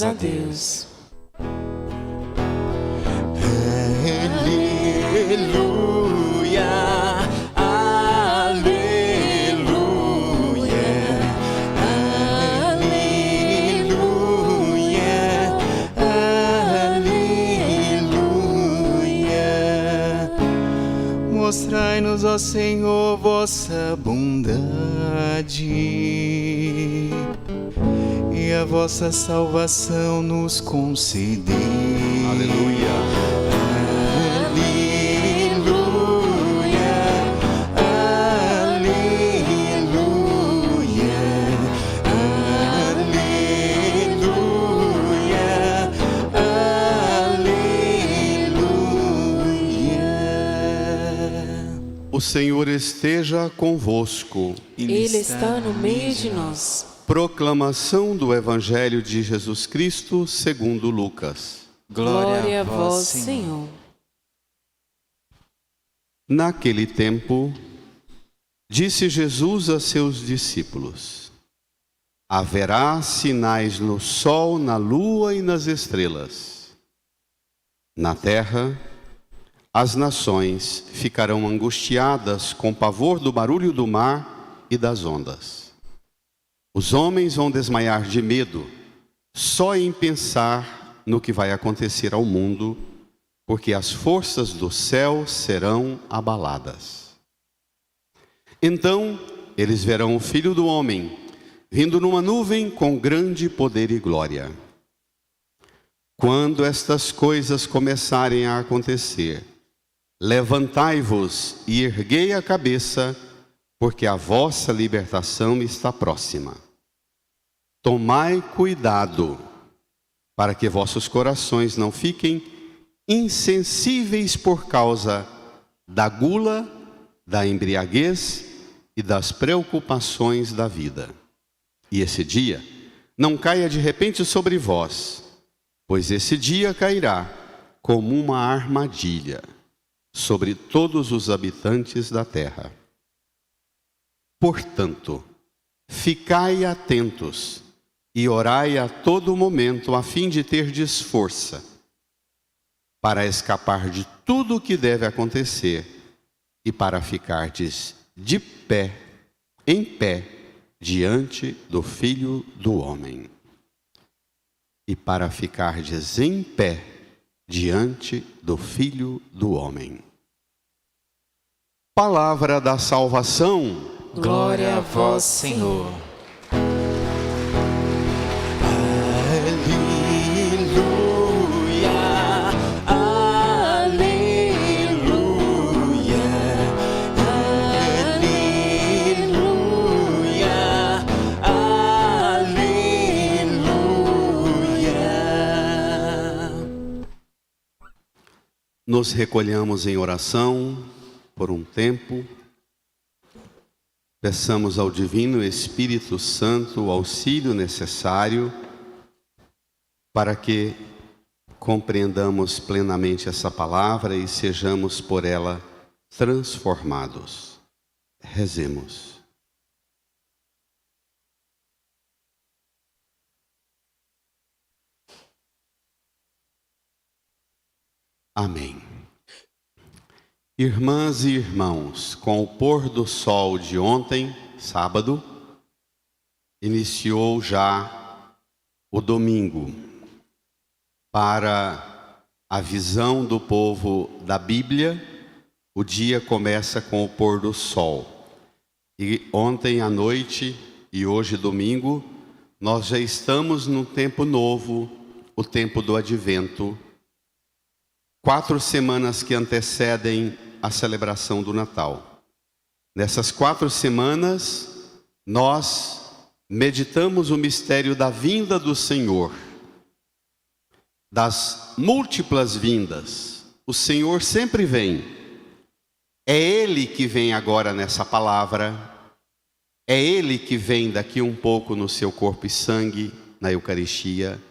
a Deus. Aleluia, aleluia, aleluia, aleluia. Mostrai-nos, ó Senhor, vossa bondade e a vossa salvação nos concedei. Aleluia. O Senhor esteja convosco. Ele está no meio de nós. Proclamação do Evangelho de Jesus Cristo segundo Lucas. Glória a vós, Senhor. Naquele tempo, disse Jesus a seus discípulos: haverá sinais no sol, na lua e nas estrelas. Na terra, as nações ficarão angustiadas com pavor do barulho do mar e das ondas. Os homens vão desmaiar de medo, só em pensar no que vai acontecer ao mundo, porque as forças do céu serão abaladas. Então, eles verão o Filho do Homem, vindo numa nuvem com grande poder e glória. Quando estas coisas começarem a acontecer, levantai-vos e erguei a cabeça, porque a vossa libertação está próxima. Tomai cuidado, para que vossos corações não fiquem insensíveis por causa da gula, da embriaguez e das preocupações da vida. E esse dia não caia de repente sobre vós, pois esse dia cairá como uma armadilha sobre todos os habitantes da terra. Portanto, ficai atentos e orai a todo momento, a fim de terdes força para escapar de tudo o que deve acontecer e para ficardes de pé, em pé, diante do Filho do Homem. E para ficardes em pé diante do Filho do Homem. Palavra da salvação. Glória a vós, Senhor. Nos recolhamos em oração por um tempo. Peçamos ao Divino Espírito Santo o auxílio necessário para que compreendamos plenamente essa palavra e sejamos por ela transformados. Rezemos. Amém. Irmãs e irmãos, com o pôr do sol de ontem, sábado, iniciou já o domingo. Para a visão do povo da Bíblia, o dia começa com o pôr do sol. E ontem à noite e hoje domingo, nós já estamos num tempo novo, o tempo do Advento. 4 semanas que antecedem a celebração do Natal. Nessas 4 semanas, nós meditamos o mistério da vinda do Senhor, das múltiplas vindas. O Senhor sempre vem. É Ele que vem agora nessa palavra, é Ele que vem daqui um pouco no seu corpo e sangue, na Eucaristia.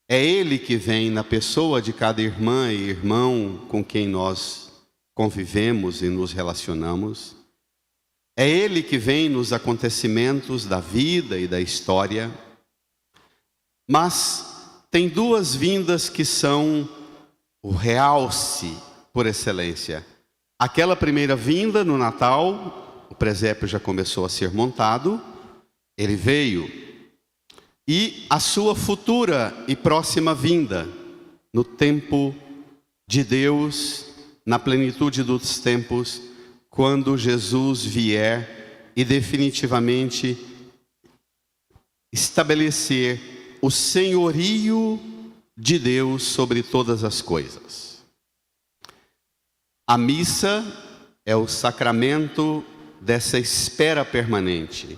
É Ele que vem na pessoa de cada irmã e irmão com quem nós convivemos e nos relacionamos. É Ele que vem nos acontecimentos da vida e da história. Mas tem duas vindas que são o realce por excelência. Aquela primeira vinda no Natal, o presépio já começou a ser montado, ele veio. E a sua futura e próxima vinda, no tempo de Deus, na plenitude dos tempos, quando Jesus vier e definitivamente estabelecer o senhorio de Deus sobre todas as coisas. A missa é o sacramento dessa espera permanente.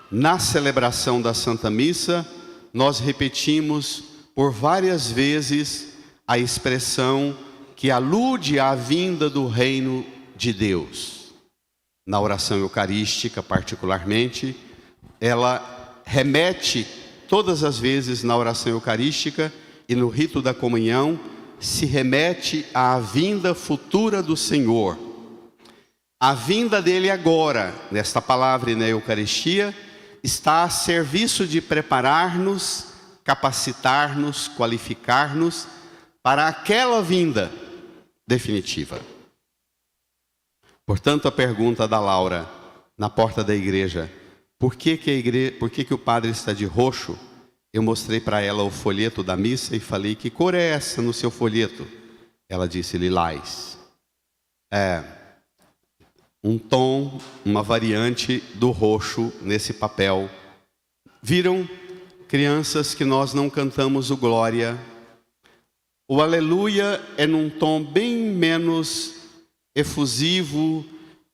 Na celebração da Santa Missa, nós repetimos por várias vezes a expressão que alude à vinda do reino de Deus. Na oração eucarística, particularmente, ela remete todas as vezes na oração eucarística e no rito da comunhão, se remete à vinda futura do Senhor. A vinda dele agora, nesta palavra e na Eucaristia, está a serviço de preparar-nos, capacitar-nos, qualificar-nos para aquela vinda definitiva. Portanto, a pergunta da Laura na porta da igreja: por que o padre está de roxo? Eu mostrei para ela o folheto da missa e falei: que cor é essa no seu folheto? Ela disse: lilás. É um tom, uma variante do roxo nesse papel. Viram, crianças, que nós não cantamos o glória? O aleluia é num tom bem menos efusivo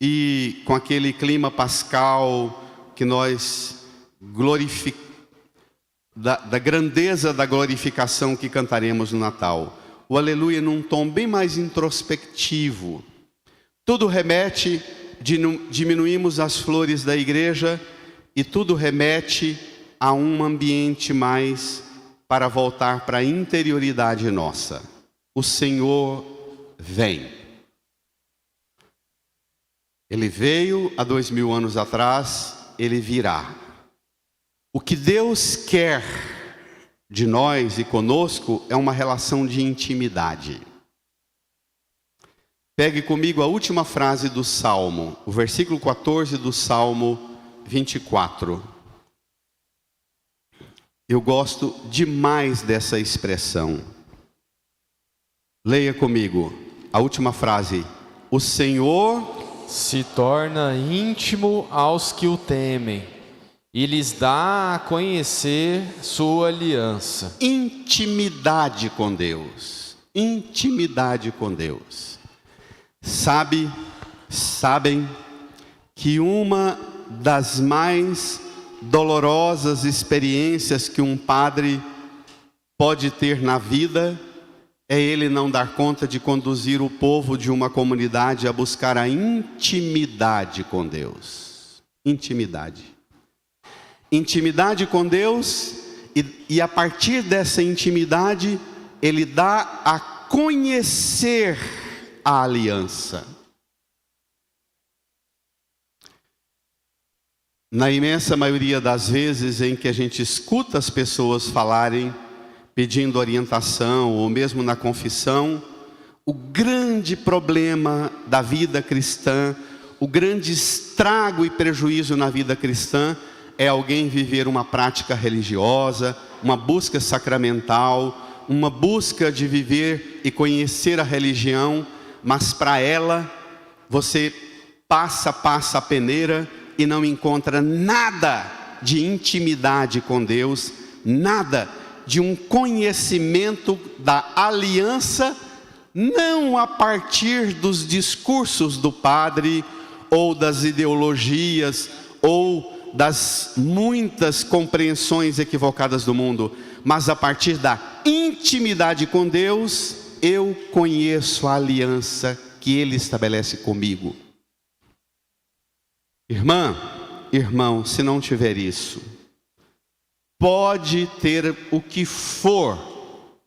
e com aquele clima pascal que nós glorificamos, da grandeza da glorificação que cantaremos no Natal. O aleluia num tom bem mais introspectivo. Tudo remete, diminuímos as flores da igreja e tudo remete a um ambiente mais para voltar para a interioridade nossa. O Senhor vem. Ele veio há 2000 anos atrás, ele virá. O que Deus quer de nós e conosco é uma relação de intimidade. Pegue comigo a última frase do Salmo, o versículo 14 do Salmo 24. Eu gosto demais dessa expressão. Leia comigo a última frase. O Senhor se torna íntimo aos que o temem e lhes dá a conhecer sua aliança. Intimidade com Deus. Intimidade com Deus. Sabem que uma das mais dolorosas experiências que um padre pode ter na vida é ele não dar conta de conduzir o povo de uma comunidade a buscar a intimidade com Deus. Intimidade. Intimidade com Deus, e a partir dessa intimidade, ele dá a conhecer a aliança. Na imensa maioria das vezes em que a gente escuta as pessoas falarem, pedindo orientação, ou mesmo na confissão, o grande problema da vida cristã, o grande estrago e prejuízo na vida cristã, é alguém viver uma prática religiosa, uma busca sacramental, uma busca de viver e conhecer a religião, mas para ela, você passa a peneira e não encontra nada de intimidade com Deus, nada de um conhecimento da aliança, não a partir dos discursos do padre, ou das ideologias, ou das muitas compreensões equivocadas do mundo, mas a partir da intimidade com Deus, eu conheço a aliança que Ele estabelece comigo. Irmã, irmão, se não tiver isso, pode ter o que for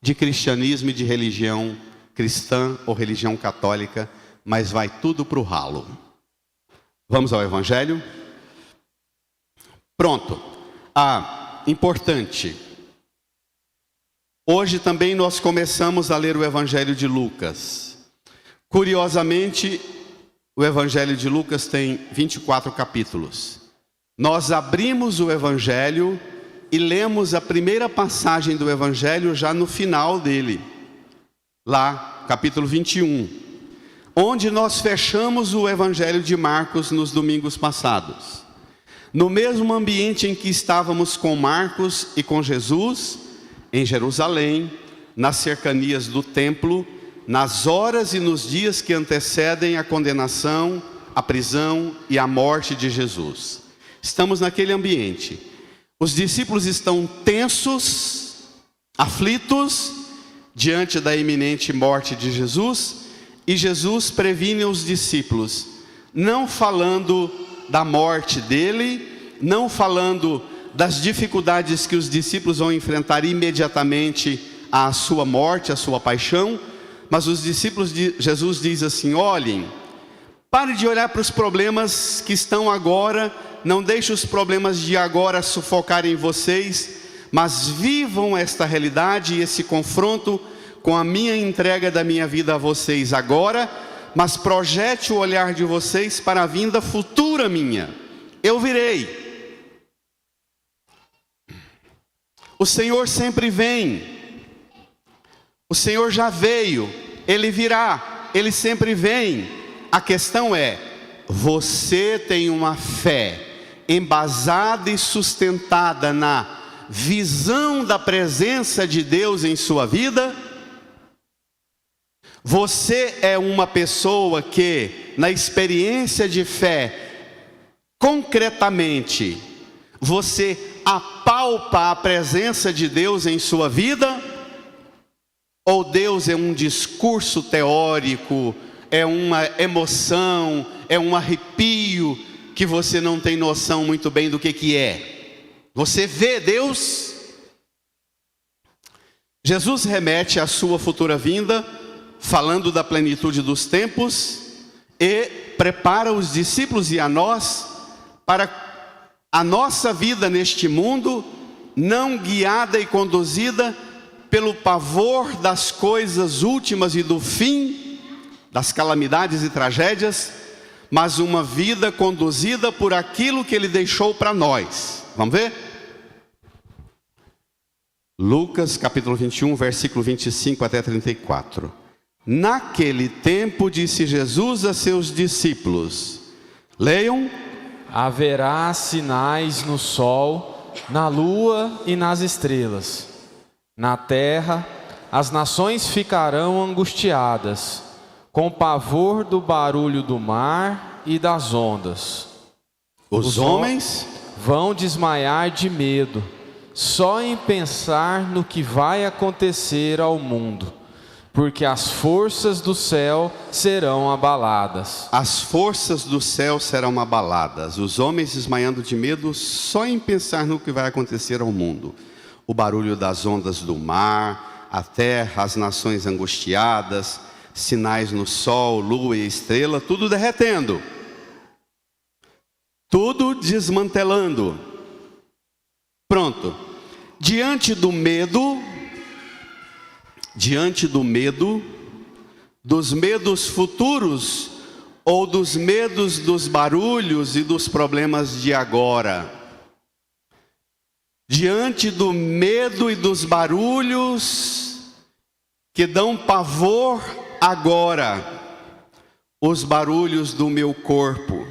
de cristianismo e de religião cristã ou religião católica, mas vai tudo para o ralo. Vamos ao Evangelho? Pronto. Importante. Hoje também nós começamos a ler o Evangelho de Lucas. Curiosamente, o Evangelho de Lucas tem 24 capítulos. Nós abrimos o Evangelho e lemos a primeira passagem do Evangelho já no final dele. Lá, capítulo 21. Onde nós fechamos o Evangelho de Marcos nos domingos passados. No mesmo ambiente em que estávamos com Marcos e com Jesus, em Jerusalém, nas cercanias do templo, nas horas e nos dias que antecedem a condenação, a prisão e a morte de Jesus. Estamos naquele ambiente. Os discípulos estão tensos, aflitos, diante da iminente morte de Jesus, e Jesus previne os discípulos, não falando da morte dele, não falando das dificuldades que os discípulos vão enfrentar imediatamente à sua morte, à sua paixão, mas os discípulos de Jesus diz assim: olhem, pare de olhar para os problemas que estão agora, não deixe os problemas de agora sufocarem vocês, mas vivam esta realidade e esse confronto com a minha entrega da minha vida a vocês agora, mas projete o olhar de vocês para a vinda futura minha. Eu virei. O Senhor sempre vem. O Senhor já veio, Ele virá, Ele sempre vem. A questão é, você tem uma fé embasada e sustentada na visão da presença de Deus em sua vida? Você é uma pessoa que, na experiência de fé, concretamente, você apalpa a presença de Deus em sua vida? Ou Deus é um discurso teórico, é uma emoção, é um arrepio, que você não tem noção muito bem do que é? Você vê Deus? Jesus remete à sua futura vinda, falando da plenitude dos tempos, e prepara os discípulos e a nós, para a nossa vida neste mundo, não guiada e conduzida pelo pavor das coisas últimas e do fim, das calamidades e tragédias, mas uma vida conduzida por aquilo que Ele deixou para nós. Vamos ver? Lucas capítulo 21, versículo 25 até 34. Naquele tempo disse Jesus a seus discípulos, leiam: haverá sinais no sol, na lua e nas estrelas. Na terra, as nações ficarão angustiadas, com pavor do barulho do mar e das ondas. Os homens vão desmaiar de medo, só em pensar no que vai acontecer ao mundo, porque as forças do céu serão abaladas. As forças do céu serão abaladas. Os homens desmaiando de medo só em pensar no que vai acontecer ao mundo. O barulho das ondas do mar, a terra, as nações angustiadas, sinais no sol, lua e estrela, tudo derretendo. Tudo desmantelando. Pronto. Diante do medo, dos medos futuros, ou dos medos dos barulhos e dos problemas de agora. Diante do medo e dos barulhos que dão pavor agora, os barulhos do meu corpo,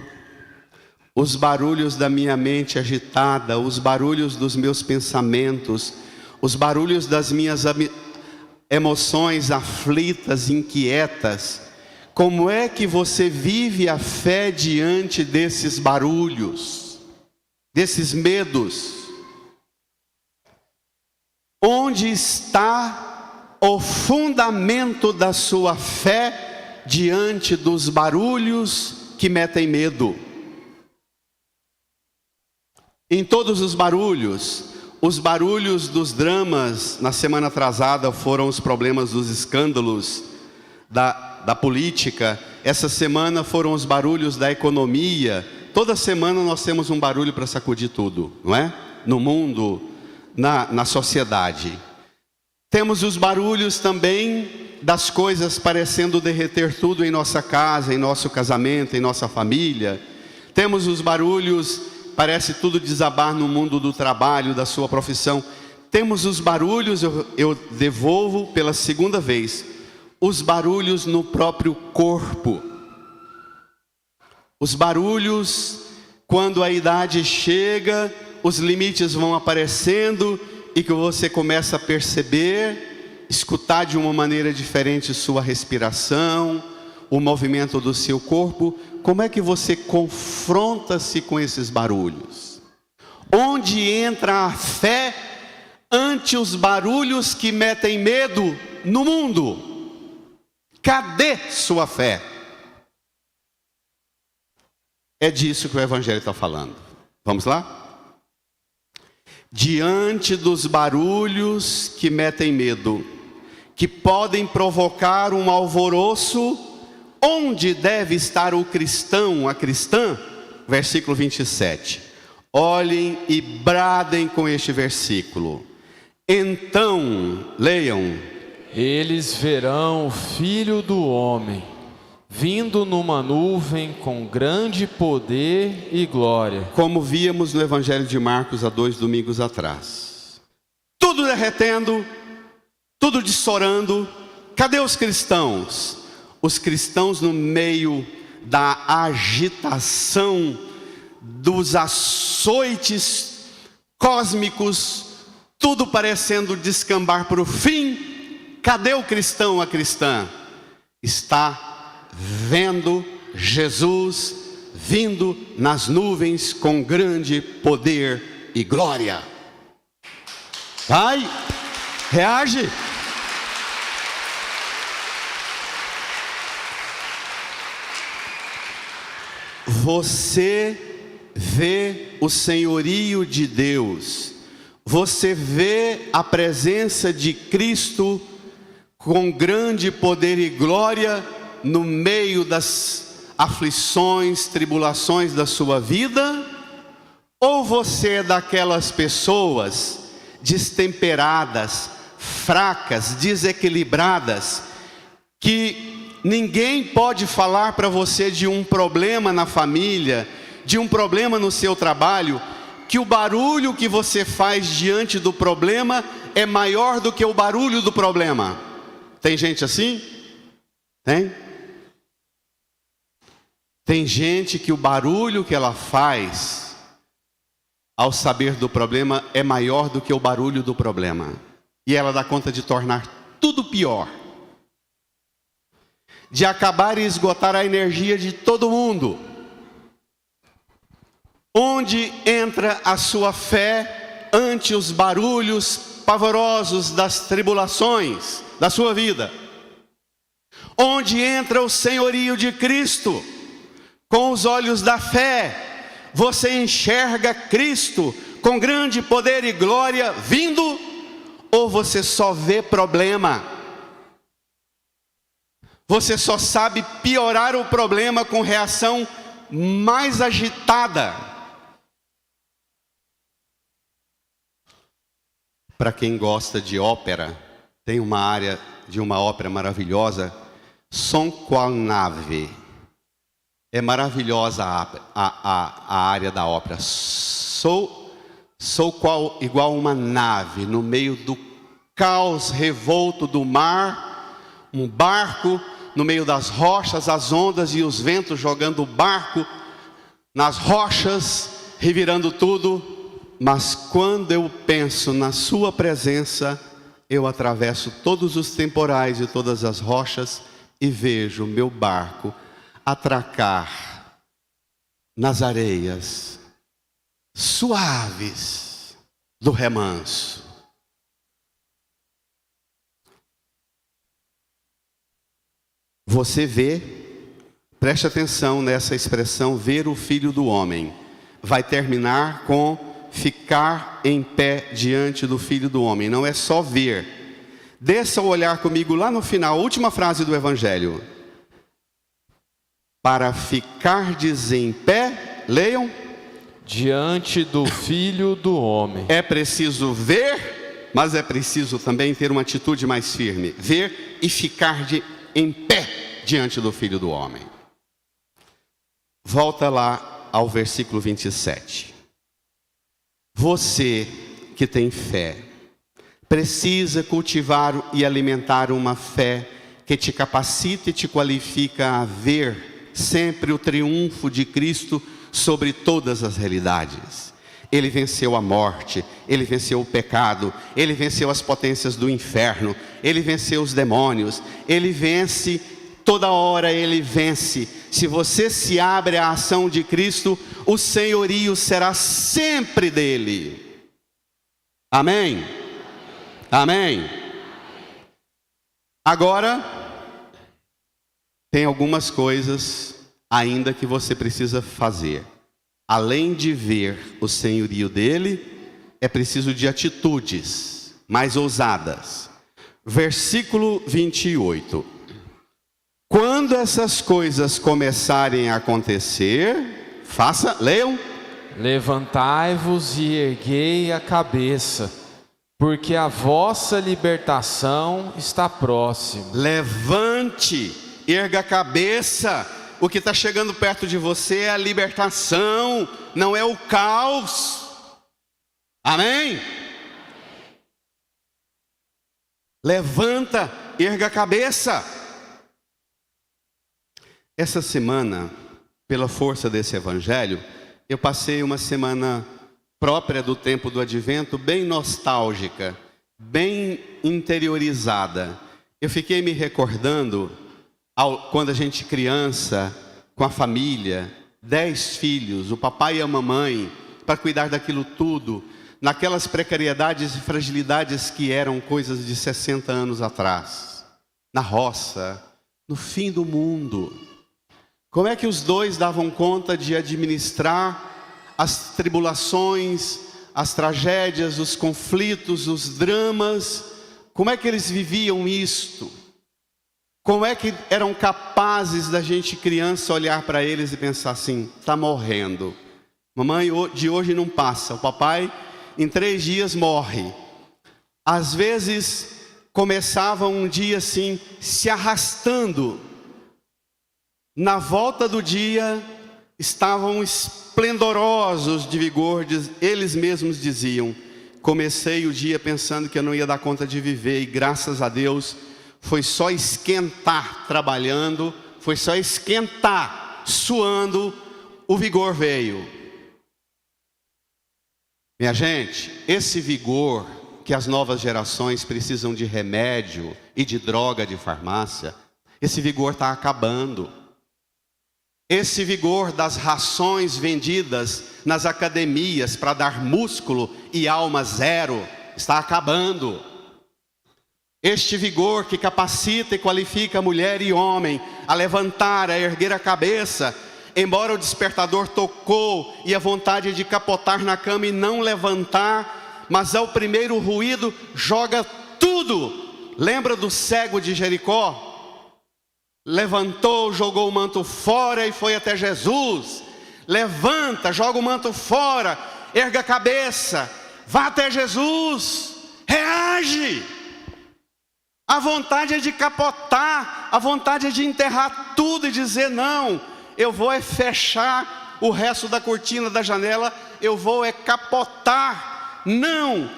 os barulhos da minha mente agitada, os barulhos dos meus pensamentos, os barulhos das minhas emoções aflitas, inquietas. Como é que você vive a fé diante desses barulhos, desses medos? Onde está o fundamento da sua fé diante dos barulhos que metem medo? Em todos os barulhos dos dramas, na semana atrasada foram os problemas dos escândalos da política, essa semana foram os barulhos da economia. Toda semana nós temos um barulho para sacudir tudo, não é? No mundo, na sociedade. Temos os barulhos também das coisas parecendo derreter tudo em nossa casa, em nosso casamento, em nossa família. Temos os barulhos, parece tudo desabar no mundo do trabalho, da sua profissão. Temos os barulhos, eu devolvo pela segunda vez, os barulhos no próprio corpo. Os barulhos, quando a idade chega, os limites vão aparecendo e que você começa a perceber, escutar de uma maneira diferente sua respiração, o movimento do seu corpo. Como é que você confronta-se com esses barulhos? Onde entra a fé ante os barulhos que metem medo no mundo? Cadê sua fé? É disso que o Evangelho está falando. Vamos lá? Diante dos barulhos que metem medo, que podem provocar um alvoroço, onde deve estar o cristão, a cristã? Versículo 27. Olhem e bradem com este versículo. Então, leiam. Eles verão o Filho do Homem, vindo numa nuvem com grande poder e glória. Como víamos no Evangelho de Marcos há 2 domingos atrás. Tudo derretendo, tudo dissorando. Cadê os cristãos? Os cristãos no meio da agitação, dos açoites cósmicos, tudo parecendo descambar para o fim. Cadê o cristão, a cristã? Está vendo Jesus vindo nas nuvens com grande poder e glória. Vai, reage. Você vê o senhorio de Deus, você vê a presença de Cristo com grande poder e glória no meio das aflições, tribulações da sua vida? Ou você é daquelas pessoas destemperadas, fracas, desequilibradas, que ninguém pode falar para você de um problema na família, de um problema no seu trabalho, que o barulho que você faz diante do problema é maior do que o barulho do problema? Tem gente assim? Tem? Tem gente que o barulho que ela faz ao saber do problema é maior do que o barulho do problema. E ela dá conta de tornar tudo pior, de acabar e esgotar a energia de todo mundo. Onde entra a sua fé ante os barulhos pavorosos das tribulações da sua vida? Onde entra o senhorio de Cristo? Com os olhos da fé, você enxerga Cristo com grande poder e glória vindo, ou você só vê problema? Você só sabe piorar o problema com reação mais agitada. Para quem gosta de ópera, tem uma área de uma ópera maravilhosa, Som qual nave. É maravilhosa a área da ópera. Sou qual igual uma nave no meio do caos revolto do mar, um barco no meio das rochas, as ondas e os ventos jogando o barco nas rochas, revirando tudo. Mas quando eu penso na sua presença, eu atravesso todos os temporais e todas as rochas e vejo o meu barco atracar nas areias suaves do remanso. Você vê, preste atenção nessa expressão, ver o Filho do Homem. Vai terminar com ficar em pé diante do Filho do Homem. Não é só ver. Desça o olhar comigo lá no final, a última frase do Evangelho. Para ficardes em pé, leiam. Diante do Filho do Homem. É preciso ver, mas é preciso também ter uma atitude mais firme, ver e ficar em pé diante do Filho do Homem. Volta lá ao versículo 27. Você que tem fé, precisa cultivar e alimentar uma fé que te capacita e te qualifica a ver sempre o triunfo de Cristo sobre todas as realidades. Ele venceu a morte, Ele venceu o pecado, Ele venceu as potências do inferno, Ele venceu os demônios, Ele vence, toda hora Ele vence. Se você se abre à ação de Cristo, o senhorio será sempre dele. Amém? Amém? Agora, tem algumas coisas ainda que você precisa fazer. Além de ver o senhorio dele, é preciso de atitudes mais ousadas. Versículo 28. Quando essas coisas começarem a acontecer, leiam. Levantai-vos e erguei a cabeça, porque a vossa libertação está próxima. Levante, erga a cabeça. O que está chegando perto de você é a libertação, não é o caos. Amém? Levanta, erga a cabeça. Essa semana, pela força desse evangelho, eu passei uma semana própria do tempo do advento, bem nostálgica, bem interiorizada. Eu fiquei me recordando, quando a gente criança, com a família, 10 filhos, o papai e a mamãe, para cuidar daquilo tudo, naquelas precariedades e fragilidades que eram coisas de 60 anos atrás, na roça, no fim do mundo. Como é que os dois davam conta de administrar as tribulações, as tragédias, os conflitos, os dramas? Como é que eles viviam isto? Como é que eram capazes da gente criança olhar para eles e pensar assim, está morrendo. Mamãe de hoje não passa, o papai em 3 dias morre. Às vezes começava um dia assim, se arrastando. Na volta do dia, estavam esplendorosos de vigor, eles mesmos diziam, comecei o dia pensando que eu não ia dar conta de viver, e graças a Deus, foi só esquentar trabalhando, foi só esquentar, suando, o vigor veio. Minha gente, esse vigor que as novas gerações precisam de remédio e de droga de farmácia, esse vigor está acabando. Esse vigor das rações vendidas nas academias para dar músculo e alma zero está acabando. Este vigor que capacita e qualifica mulher e homem a levantar, a erguer a cabeça, embora o despertador tocou e a vontade de capotar na cama e não levantar, mas ao primeiro ruído joga tudo. Lembra do cego de Jericó? Levantou, jogou o manto fora e foi até Jesus. Levanta, joga o manto fora, erga a cabeça, vá até Jesus, reage. A vontade é de capotar, a vontade é de enterrar tudo e dizer não, eu vou é fechar o resto da cortina da janela, eu vou é capotar. Não,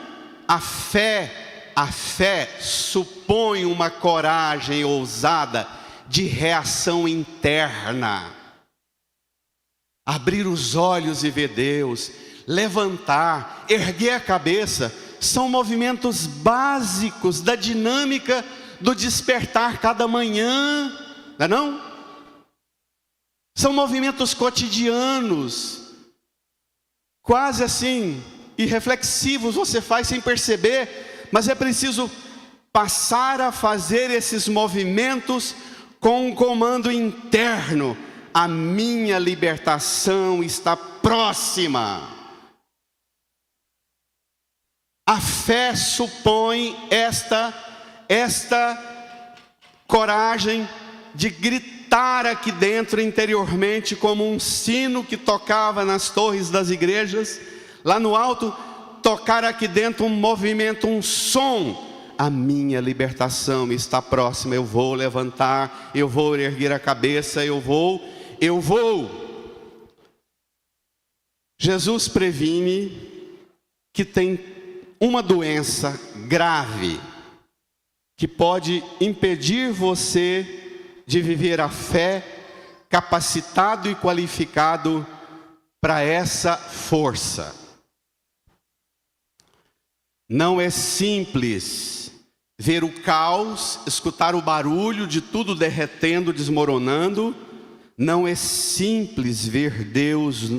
a fé supõe uma coragem ousada de reação interna. Abrir os olhos e ver Deus, levantar, erguer a cabeça, são movimentos básicos da dinâmica do despertar cada manhã, não é não? São movimentos cotidianos, quase assim, irreflexivos, você faz sem perceber, mas é preciso passar a fazer esses movimentos com um comando interno. A minha libertação está próxima. A fé supõe esta coragem de gritar aqui dentro interiormente, como um sino que tocava nas torres das igrejas, lá no alto, tocar aqui dentro um movimento, um som, a minha libertação está próxima. Eu vou levantar, eu vou erguer a cabeça, eu vou. Jesus previne que tem uma doença grave que pode impedir você de viver a fé capacitado e qualificado para essa força. Não é simples ver o caos, escutar o barulho de tudo derretendo, desmoronando. Não é simples ver Deus,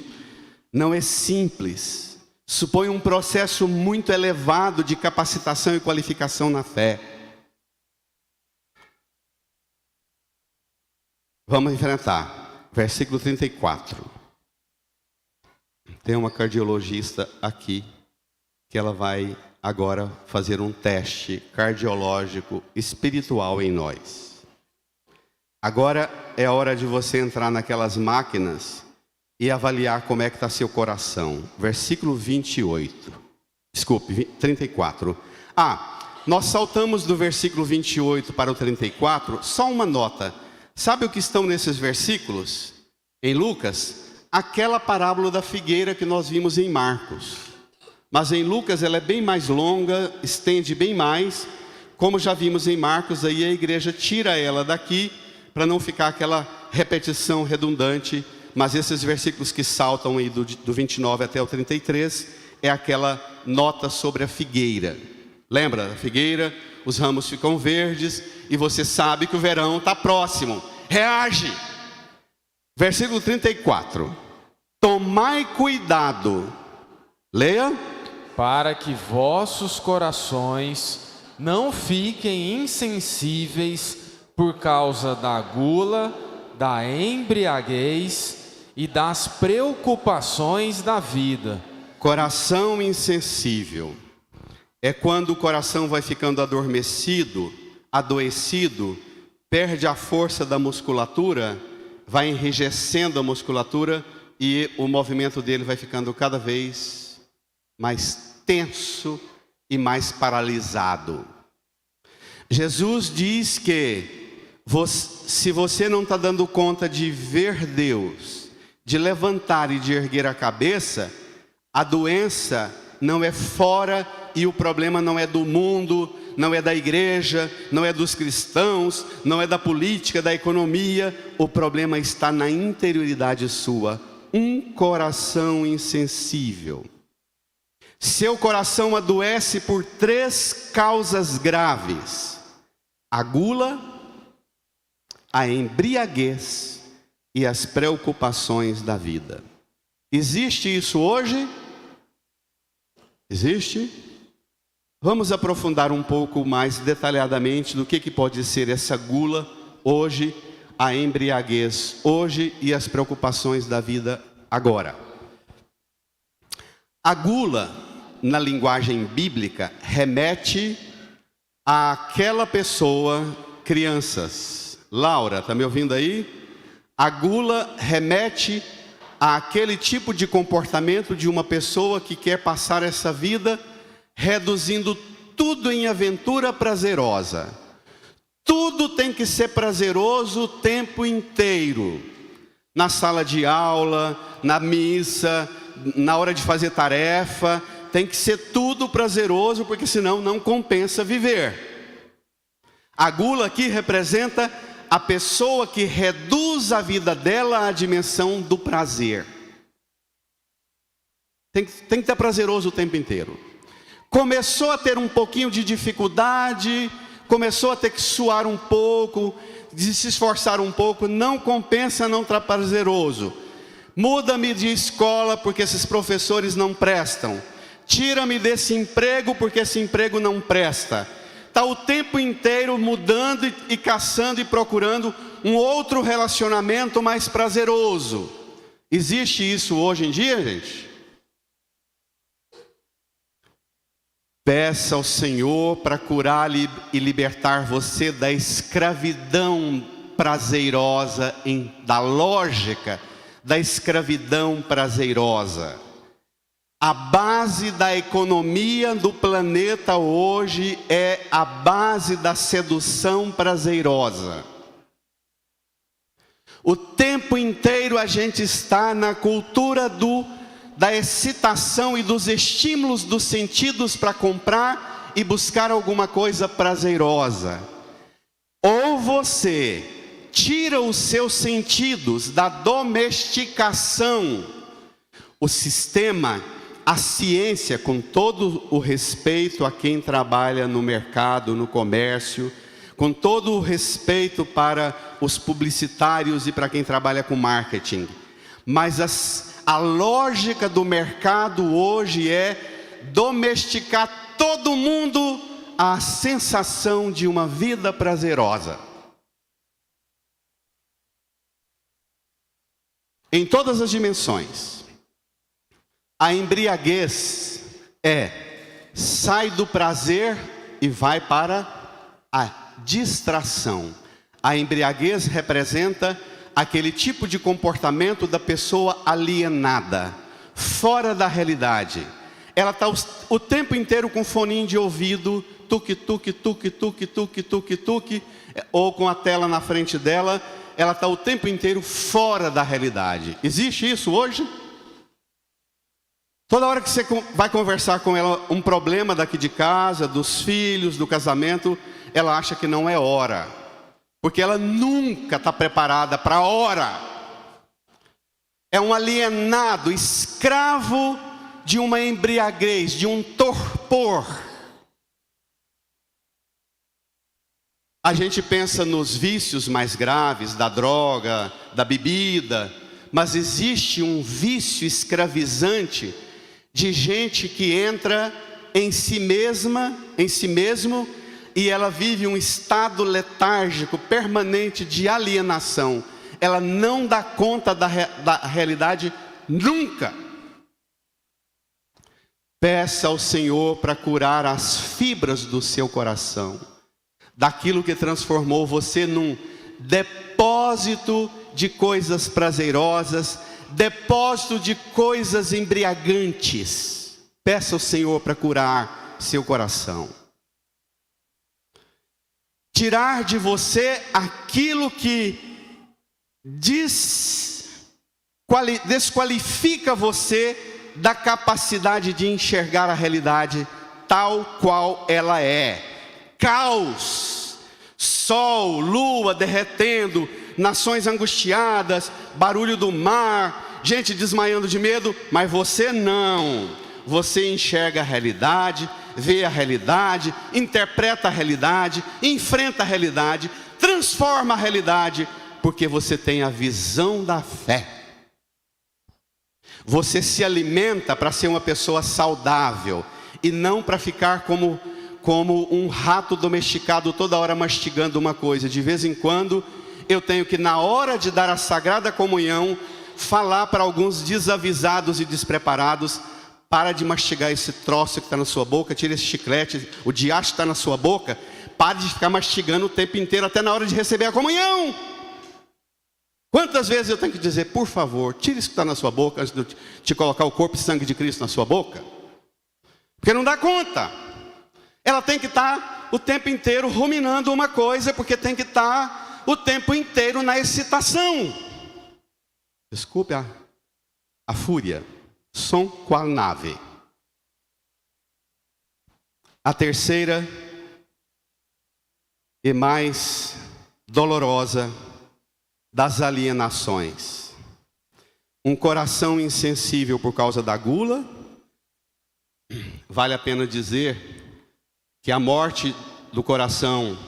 não é simples. Supõe um processo muito elevado de capacitação e qualificação na fé. Vamos enfrentar. Versículo 34. Tem uma cardiologista aqui, que ela vai agora fazer um teste cardiológico espiritual em nós. Agora é a hora de você entrar naquelas máquinas e avaliar como é que está seu coração. Versículo 34. Nós saltamos do versículo 28 para o 34, só uma nota. Sabe o que estão nesses versículos? Em Lucas, aquela parábola da figueira que nós vimos em Marcos. Mas em Lucas ela é bem mais longa, estende bem mais. Como já vimos em Marcos, aí a igreja tira ela daqui, para não ficar aquela repetição redundante. Mas esses versículos que saltam aí do 29 até o 33, é aquela nota sobre a figueira. Lembra da figueira? Os ramos ficam verdes e você sabe que o verão está próximo. Reage! Versículo 34. Tomai cuidado. Leia. Para que vossos corações não fiquem insensíveis por causa da gula, da embriaguez e das preocupações da vida. Coração insensível é quando o coração vai ficando adormecido, adoecido, perde a força da musculatura, vai enrijecendo a musculatura e o movimento dele vai ficando cada vez mais tenso e mais paralisado. Jesus diz que se você não está dando conta de ver Deus, de levantar e de erguer a cabeça, a doença não é fora e o problema não é do mundo, não é da igreja, não é dos cristãos, não é da política, da economia. O problema está na interioridade sua. Um coração insensível. Seu coração adoece por 3 causas graves: a gula, a embriaguez e as preocupações da vida. Existe isso hoje? Existe? Vamos aprofundar um pouco mais detalhadamente do que pode ser essa gula hoje, a embriaguez hoje e as preocupações da vida agora. A gula, na linguagem bíblica, remete àquela pessoa, crianças. Laura, está me ouvindo aí? A gula remete àquele tipo de comportamento de uma pessoa que quer passar essa vida reduzindo tudo em aventura prazerosa. Tudo tem que ser prazeroso o tempo inteiro. Na sala de aula, na missa, na hora de fazer tarefa, tem que ser tudo prazeroso, porque senão não compensa viver. A gula aqui representa a pessoa que reduz a vida dela à dimensão do prazer. Tem que estar prazeroso o tempo inteiro. Começou a ter um pouquinho de dificuldade, começou a ter que suar um pouco, de se esforçar um pouco, não compensa não estar prazeroso. Muda-me de escola porque esses professores não prestam. Tira-me desse emprego porque esse emprego não presta. Está o tempo inteiro mudando e caçando e procurando um outro relacionamento mais prazeroso. Existe isso hoje em dia, gente? Peça ao Senhor para curar e libertar você da escravidão prazerosa, da lógica da escravidão prazerosa. A base da economia do planeta hoje é a base da sedução prazerosa. O tempo inteiro a gente está na cultura da excitação e dos estímulos dos sentidos para comprar e buscar alguma coisa prazerosa. Ou você tira os seus sentidos da domesticação, o sistema, a ciência, com todo o respeito a quem trabalha no mercado, no comércio, com todo o respeito para os publicitários e para quem trabalha com marketing. Mas a lógica do mercado hoje é domesticar todo mundo à sensação de uma vida prazerosa. Em todas as dimensões. A embriaguez sai do prazer e vai para a distração. A embriaguez representa aquele tipo de comportamento da pessoa alienada, fora da realidade. Ela está o tempo inteiro com foninho de ouvido, tuque, tuque, tuque, tuque, tuque, tuque, tuque, ou com a tela na frente dela. Ela está o tempo inteiro fora da realidade. Existe isso hoje? Toda hora que você vai conversar com ela um problema daqui de casa, dos filhos, do casamento, ela acha que não é hora. Porque ela nunca está preparada para a hora. É um alienado, escravo de uma embriaguez, de um torpor. A gente pensa nos vícios mais graves, da droga, da bebida, mas existe um vício escravizante de gente que entra em si mesma, em si mesmo, e ela vive um estado letárgico permanente de alienação. Ela não dá conta da realidade nunca. Peça ao Senhor para curar as fibras do seu coração, daquilo que transformou você num depósito de coisas prazerosas, depósito de coisas embriagantes. Peça ao Senhor para curar seu coração. Tirar de você aquilo que desqualifica você da capacidade de enxergar a realidade tal qual ela é. Caos, sol, lua derretendo, nações angustiadas, barulho do mar, gente desmaiando de medo, mas você não. Você enxerga a realidade, vê a realidade, interpreta a realidade, enfrenta a realidade, transforma a realidade, porque você tem a visão da fé. Você se alimenta para ser uma pessoa saudável e não para ficar como um rato domesticado toda hora mastigando uma coisa. De vez em quando eu tenho que, na hora de dar a Sagrada Comunhão, falar para alguns desavisados e despreparados: para de mastigar esse troço que está na sua boca, tira esse chiclete, o diacho está na sua boca, pare de ficar mastigando o tempo inteiro, até na hora de receber a comunhão. Quantas vezes eu tenho que dizer: por favor, tire isso que está na sua boca, antes de te colocar o corpo e sangue de Cristo na sua boca? Porque não dá conta. Ela tem que estar o tempo inteiro ruminando uma coisa, porque tem que estar o tempo inteiro na excitação. Desculpe a fúria. Som qual nave. A terceira e mais dolorosa das alienações: um coração insensível por causa da gula. Vale a pena dizer que a morte do coração,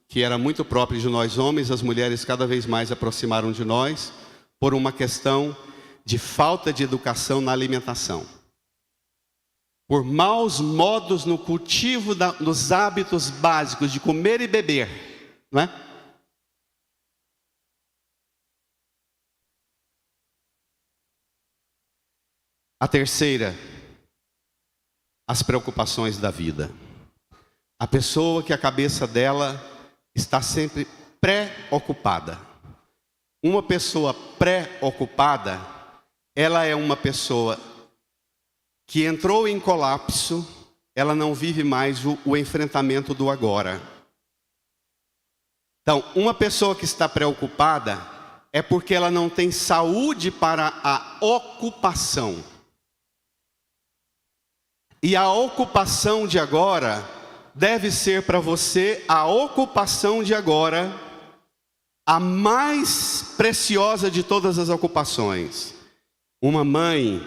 que era muito própria de nós homens, as mulheres cada vez mais aproximaram de nós por uma questão de falta de educação na alimentação, por maus modos no cultivo dos hábitos básicos de comer e beber, não é? A terceira, as preocupações da vida. A pessoa que a cabeça dela está sempre pré-ocupada. Uma pessoa pré-ocupada, ela é uma pessoa que entrou em colapso, ela não vive mais o enfrentamento do agora. Então, uma pessoa que está preocupada é porque ela não tem saúde para a ocupação. E a ocupação de agora deve ser para você a ocupação de agora, a mais preciosa de todas as ocupações. Uma mãe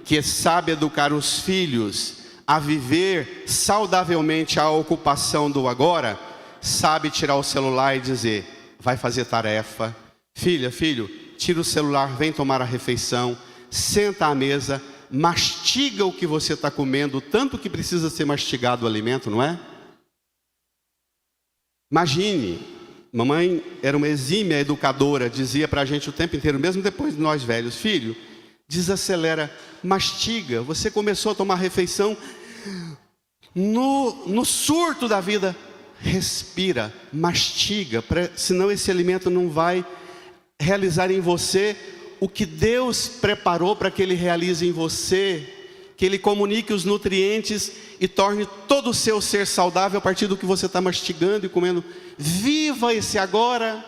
que sabe educar os filhos a viver saudavelmente a ocupação do agora, sabe tirar o celular e dizer, vai fazer tarefa. Filha, filho, tira o celular, vem tomar a refeição, senta à mesa, mastiga o que você está comendo, tanto que precisa ser mastigado o alimento, não é? Imagine, mamãe era uma exímia educadora, dizia para a gente o tempo inteiro, mesmo depois de nós velhos, filho, desacelera, mastiga. Você começou a tomar refeição, no surto da vida, respira, mastiga, senão esse alimento não vai realizar em você o que Deus preparou para que Ele realize em você, que Ele comunique os nutrientes e torne todo o seu ser saudável a partir do que você está mastigando e comendo. Viva esse agora.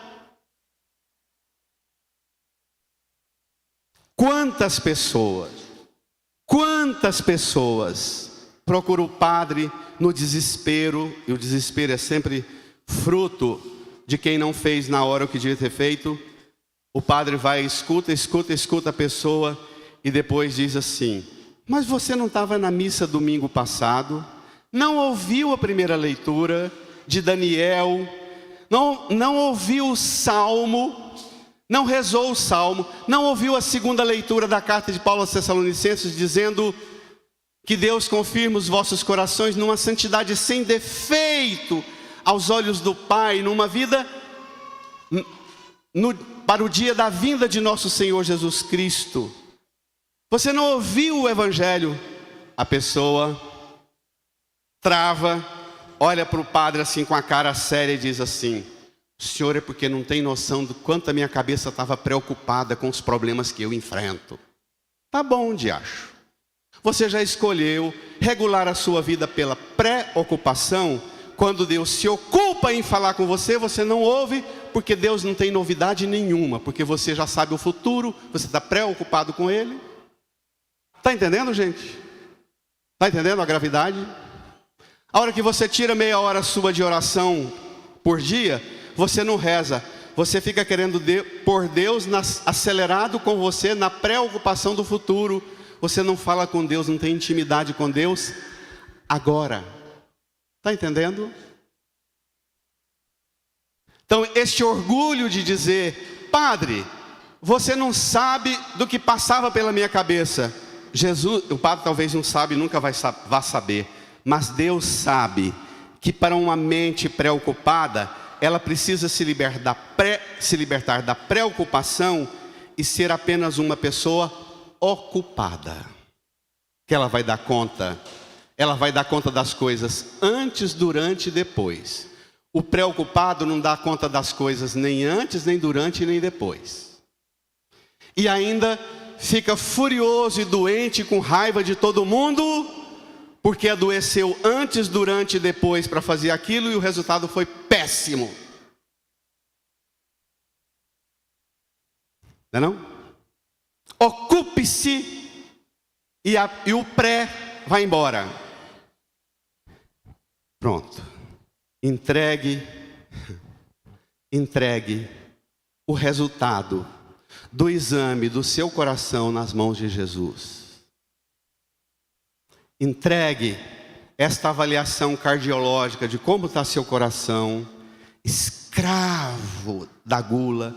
Quantas pessoas procuram o padre no desespero, e o desespero é sempre fruto de quem não fez na hora o que devia ter feito. O padre vai, escuta a pessoa e depois diz assim, mas você não estava na missa domingo passado? Não ouviu a primeira leitura de Daniel? Não ouviu o Salmo? Não rezou o Salmo? Não ouviu a segunda leitura da carta de Paulo aos Tessalonicenses dizendo que Deus confirma os vossos corações numa santidade sem defeito aos olhos do Pai, numa vida para o dia da vinda de nosso Senhor Jesus Cristo? Você não ouviu o Evangelho? A pessoa trava, olha para o padre assim com a cara séria e diz assim, o senhor é porque não tem noção do quanto a minha cabeça estava preocupada com os problemas que eu enfrento. Tá bom, diacho. Você já escolheu regular a sua vida pela preocupação. Quando Deus se ocupa em falar com você, você não ouve, porque Deus não tem novidade nenhuma, porque você já sabe o futuro, você está preocupado com Ele. Está entendendo, gente? Está entendendo a gravidade? A hora que você tira meia hora sua de oração por dia, você não reza, você fica querendo pôr Deus acelerado com você na preocupação do futuro. Você não fala com Deus, não tem intimidade com Deus agora. Está entendendo? Então, este orgulho de dizer, padre, você não sabe do que passava pela minha cabeça. Jesus, o padre talvez não sabe, nunca vá saber, mas Deus sabe que para uma mente preocupada, ela precisa se libertar da preocupação e ser apenas uma pessoa ocupada. Que ela vai dar conta das coisas antes, durante e depois. O preocupado não dá conta das coisas nem antes, nem durante, nem depois. E ainda fica furioso e doente, com raiva de todo mundo, porque adoeceu antes, durante e depois para fazer aquilo e o resultado foi péssimo. Não é não? Ocupe-se e o pré vai embora. Pronto. Entregue o resultado do exame do seu coração nas mãos de Jesus. Entregue esta avaliação cardiológica de como está seu coração, escravo da gula,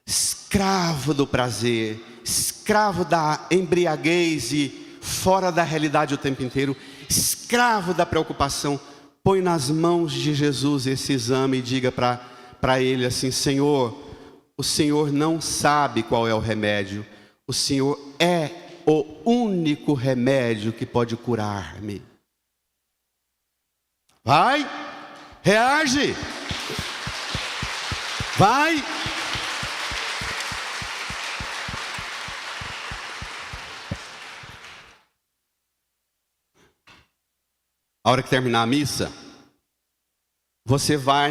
escravo do prazer, escravo da embriaguez e fora da realidade o tempo inteiro, escravo da preocupação. Põe nas mãos de Jesus esse exame e diga para Ele assim, Senhor, o Senhor não sabe qual é o remédio, o Senhor é o único remédio que pode curar-me. Vai, reage, vai. a hora que terminar a missa, você vá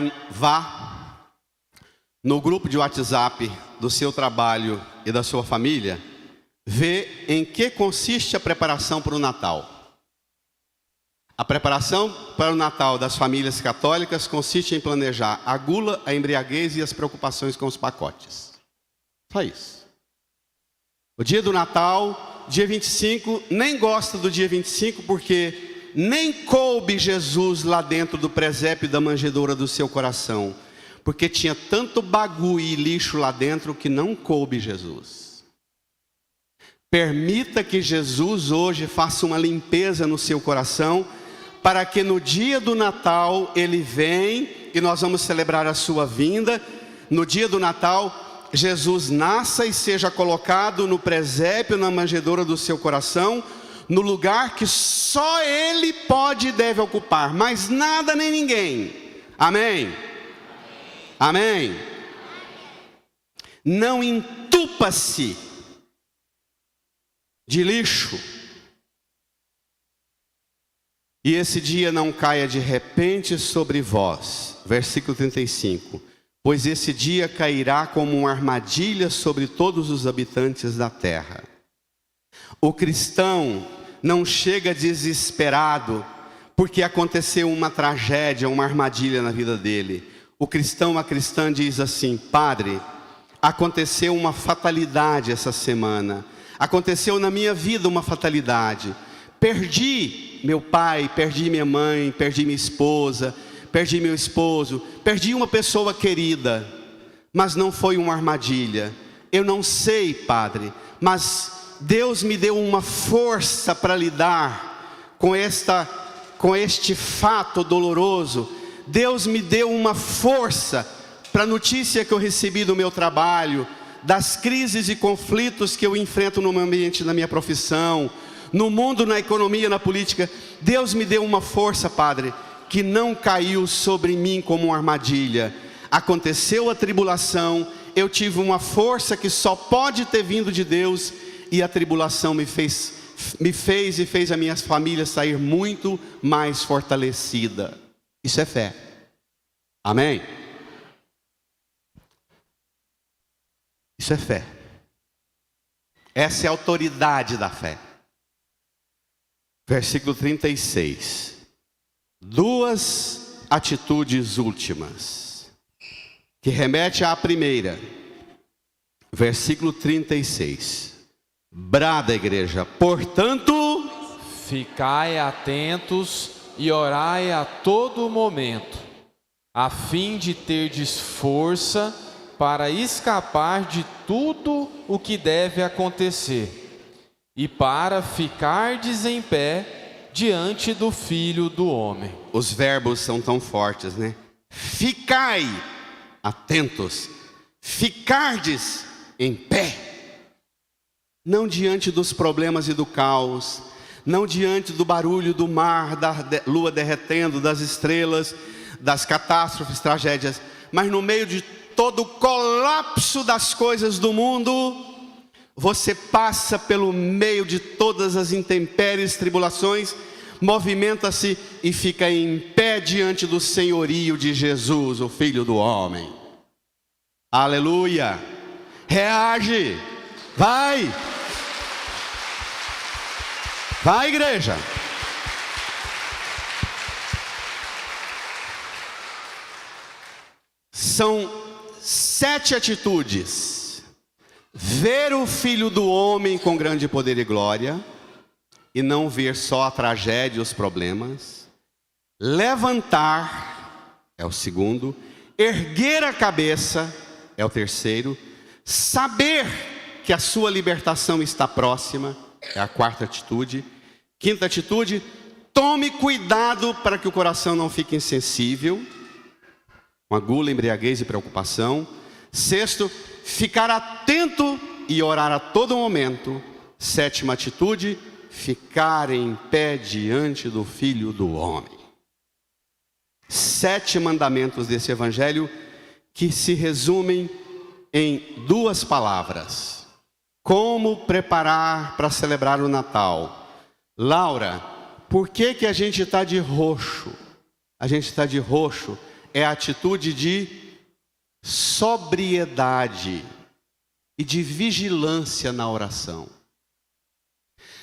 no grupo de WhatsApp do seu trabalho e da sua família, ver em que consiste a preparação para o Natal. A preparação para o Natal das famílias católicas consiste em planejar a gula, a embriaguez e as preocupações com os pacotes. Só isso. O dia do Natal, dia 25, nem gosta do dia 25 porque nem coube Jesus lá dentro do presépio da manjedoura do seu coração. Porque tinha tanto bagulho e lixo lá dentro que não coube Jesus. Permita que Jesus hoje faça uma limpeza no seu coração, para que no dia do Natal Ele venha e nós vamos celebrar a sua vinda. No dia do Natal, Jesus nasça e seja colocado no presépio, na manjedoura do seu coração, no lugar que só Ele pode e deve ocupar, mas nada nem ninguém. Amém? Amém? Não entupa-se de lixo. E esse dia não caia de repente sobre vós. Versículo 35. Pois esse dia cairá como uma armadilha sobre todos os habitantes da terra. O cristão não chega desesperado porque aconteceu uma tragédia, uma armadilha na vida dele. O cristão, a cristã diz assim: Padre, aconteceu uma fatalidade essa semana. Aconteceu na minha vida uma fatalidade. Perdi meu pai, perdi minha mãe, perdi minha esposa, perdi meu esposo, perdi uma pessoa querida, mas não foi uma armadilha. Eu não sei, Padre, mas Deus me deu uma força para lidar com este fato doloroso. Deus me deu uma força para a notícia que eu recebi do meu trabalho, das crises e conflitos que eu enfrento no ambiente da minha profissão, no mundo, na economia, na política. Deus me deu uma força, Padre, que não caiu sobre mim como uma armadilha. Aconteceu a tribulação, eu tive uma força que só pode ter vindo de Deus, e a tribulação me fez e fez a minha família sair muito mais fortalecida. Isso é fé. Amém? Isso é fé. Essa é a autoridade da fé. Versículo 36. Duas atitudes últimas, que remete à primeira. Versículo 36. Brada, igreja, portanto, ficai atentos e orai a todo momento, a fim de terdes força para escapar de tudo o que deve acontecer, e para ficardes em pé diante do Filho do Homem. Os verbos são tão fortes, né? Ficai atentos, ficardes em pé. Não diante dos problemas e do caos, não diante do barulho do mar, da lua derretendo, das estrelas, das catástrofes, tragédias, mas no meio de todo o colapso das coisas do mundo, você passa pelo meio de todas as intempéries, tribulações, movimenta-se e fica em pé diante do senhorio de Jesus, o Filho do Homem. Aleluia! Reage! Vai! Vai, igreja! São 7 atitudes. Ver o Filho do Homem com grande poder e glória, e não ver só a tragédia e os problemas. Levantar é o segundo. Erguer a cabeça é o terceiro. Saber que a sua libertação está próxima é a quarta atitude. Quinta atitude: tome cuidado para que o coração não fique insensível, com a gula, embriaguez e preocupação. Sexto, ficar atento e orar a todo momento. Sétima atitude: ficar em pé diante do Filho do Homem. 7 mandamentos desse evangelho que se resumem em 2 palavras. Como preparar para celebrar o Natal? Laura, Por que que a gente está de roxo? A gente está de roxo é a atitude de sobriedade e de vigilância na oração.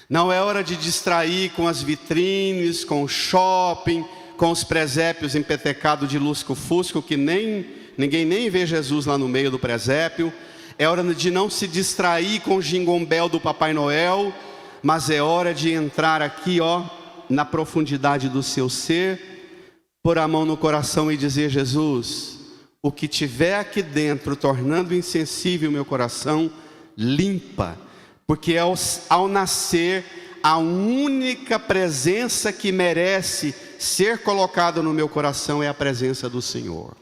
Não é hora de distrair com as vitrines, com o shopping, com os presépios empetecados de lusco-fusco, que ninguém nem vê Jesus lá no meio do presépio. É hora de não se distrair com o jingombel do Papai Noel, mas é hora de entrar aqui, na profundidade do seu ser, pôr a mão no coração e dizer: Jesus, o que tiver aqui dentro tornando insensível o meu coração, limpa, porque ao nascer a única presença que merece ser colocada no meu coração é a presença do Senhor.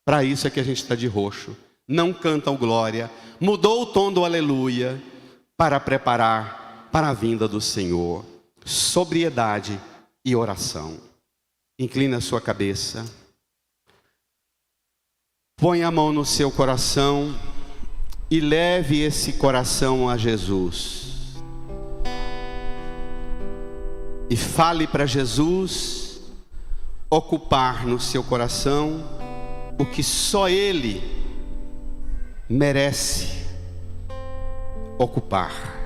Para isso é que a gente está de roxo, não canta o glória, mudou o tom do aleluia para preparar para a vinda do Senhor. Sobriedade e oração. Inclina a sua cabeça. Põe a mão no seu coração e leve esse coração a Jesus. E fale para Jesus ocupar no seu coração o que só Ele merece ocupar.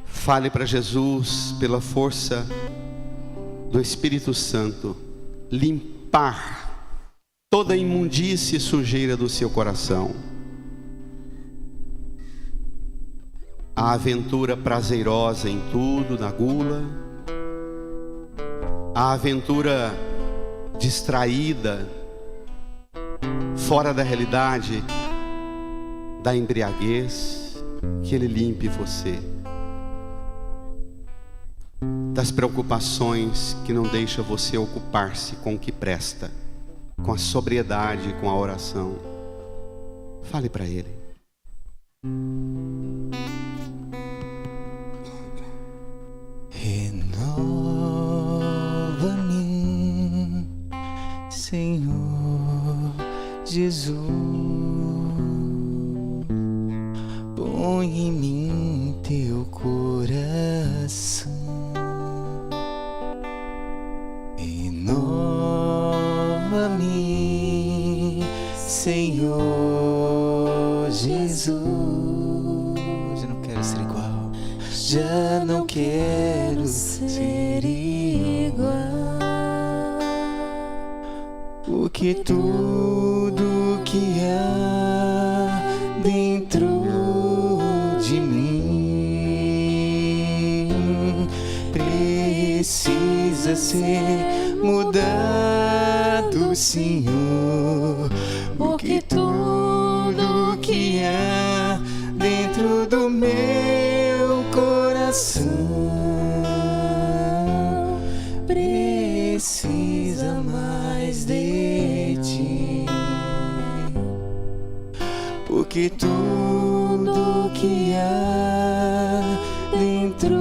Fale para Jesus, pela força do Espírito Santo, limpar toda a imundície e sujeira do seu coração. A aventura prazerosa em tudo, na gula, a aventura distraída, fora da realidade, da embriaguez, que Ele limpe você. Das preocupações que não deixam você ocupar-se com o que presta, com a sobriedade, com a oração. Fale para Ele. Renova-me, Senhor Jesus. Põe em mim teu coração. Renova-me, Senhor Jesus. Já não quero ser igual. Já não quero ser igual. Porque tudo que há dentro de mim precisa ser mudado, Senhor. Porque tudo que há dentro do meu coração precisa mais de ti. Porque tudo que há dentro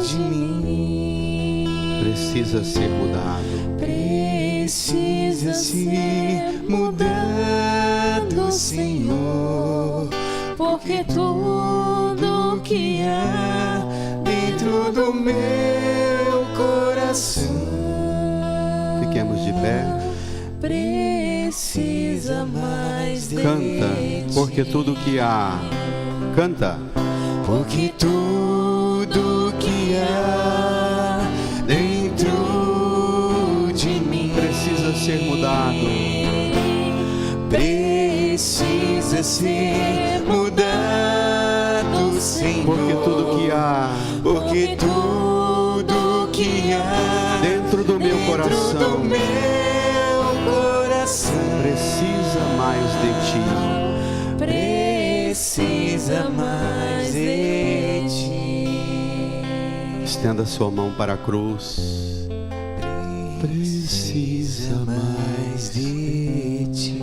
de mim precisa ser mudado. Precisa ser mudado, Senhor. Porque tudo que há dentro do meu coração Fiquemos de pé. precisa mais de Canta, porque tudo que há. Canta. Porque tudo que há dentro de mim Precisa ser mudado. precisa ser mudado, Senhor. Porque tudo que há Porque tudo que há dentro do meu dentro coração do meu coração precisa mais de ti. precisa mais de ti. Estenda sua mão para a cruz. Precisa mais de ti.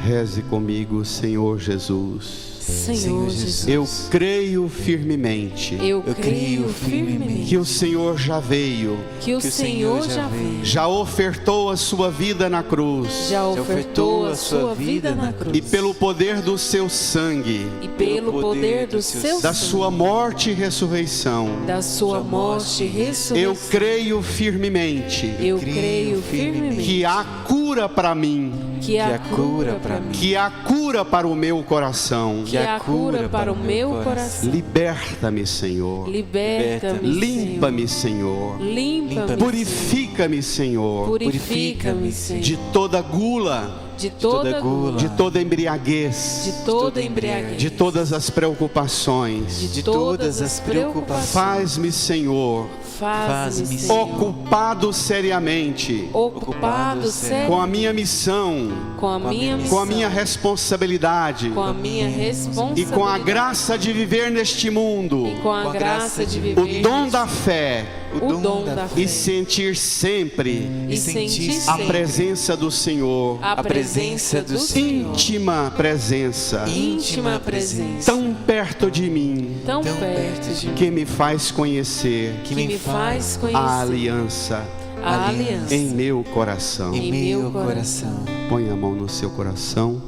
Reze comigo, Senhor Jesus. Senhor Jesus. Eu creio firmemente Eu creio firmemente que o Senhor já veio, que o Senhor já veio, já ofertou a sua vida na cruz, já ofertou a sua vida na cruz, e pelo poder do seu sangue, e pelo poder do seu da sangue, sua morte e ressurreição, da sua morte e ressurreição, eu creio firmemente eu creio firmemente que há cura para mim, que há cura para mim, que há cura para o meu coração. que há cura para o meu coração. Liberta-me, Senhor. Liberta-me, Limpa-me, Senhor. Limpa-me, Purifica-me, Senhor, purifica-me, Senhor, de toda gula, de toda gula, de toda embriaguez, de toda embriaguez, de todas as preocupações. de todas as preocupações. Faz-me, Senhor, Faz-me, Senhor, ocupado seriamente ocupado sério com a minha missão, com a minha missão, com a minha responsabilidade com a minha e responsabilidade, com a graça de viver neste mundo, e com a graça de viver o dom da fé, o dom da fé, e sentir sempre e sentir a sempre presença do Senhor, a presença do Senhor, íntima presença, íntima presença, tão perto de mim, tão perto de mim, que me faz conhecer que me faz a conhecer aliança a aliança em meu coração. em meu coração. Põe a mão no seu coração,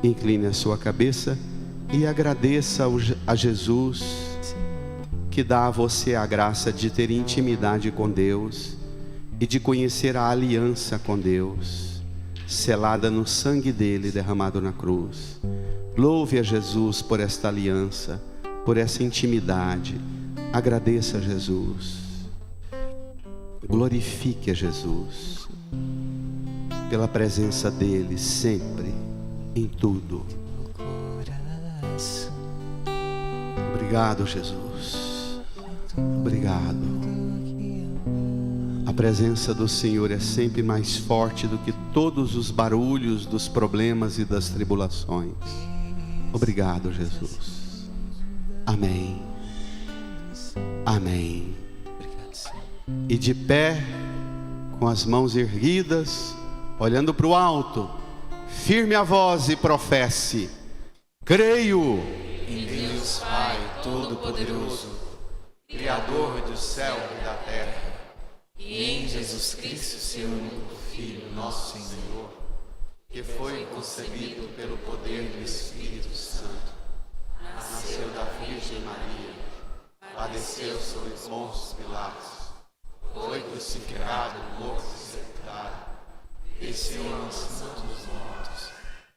incline a sua cabeça e agradeça a Jesus que dá a você a graça de ter intimidade com Deus e de conhecer a aliança com Deus, selada no sangue dele derramado na cruz. Louve a Jesus por esta aliança, por essa intimidade. Agradeça a Jesus. Glorifique a Jesus pela presença dele sempre, em tudo. Obrigado, Jesus. Obrigado. A presença do Senhor é sempre mais forte do que todos os barulhos dos problemas e das tribulações. Obrigado, Jesus. Amém. Amém. E de pé, com as mãos erguidas, olhando para o alto, firme a voz e professe: creio Em Deus Pai Todo-Poderoso, Criador do céu e da terra, e em Jesus Cristo, seu único Filho, nosso Senhor, que foi concebido pelo poder do Espírito Santo, nasceu da Virgem Maria, padeceu sob Pôncio Pilatos, foi crucificado, morto e sepultado, desceu à mansão dos mortos,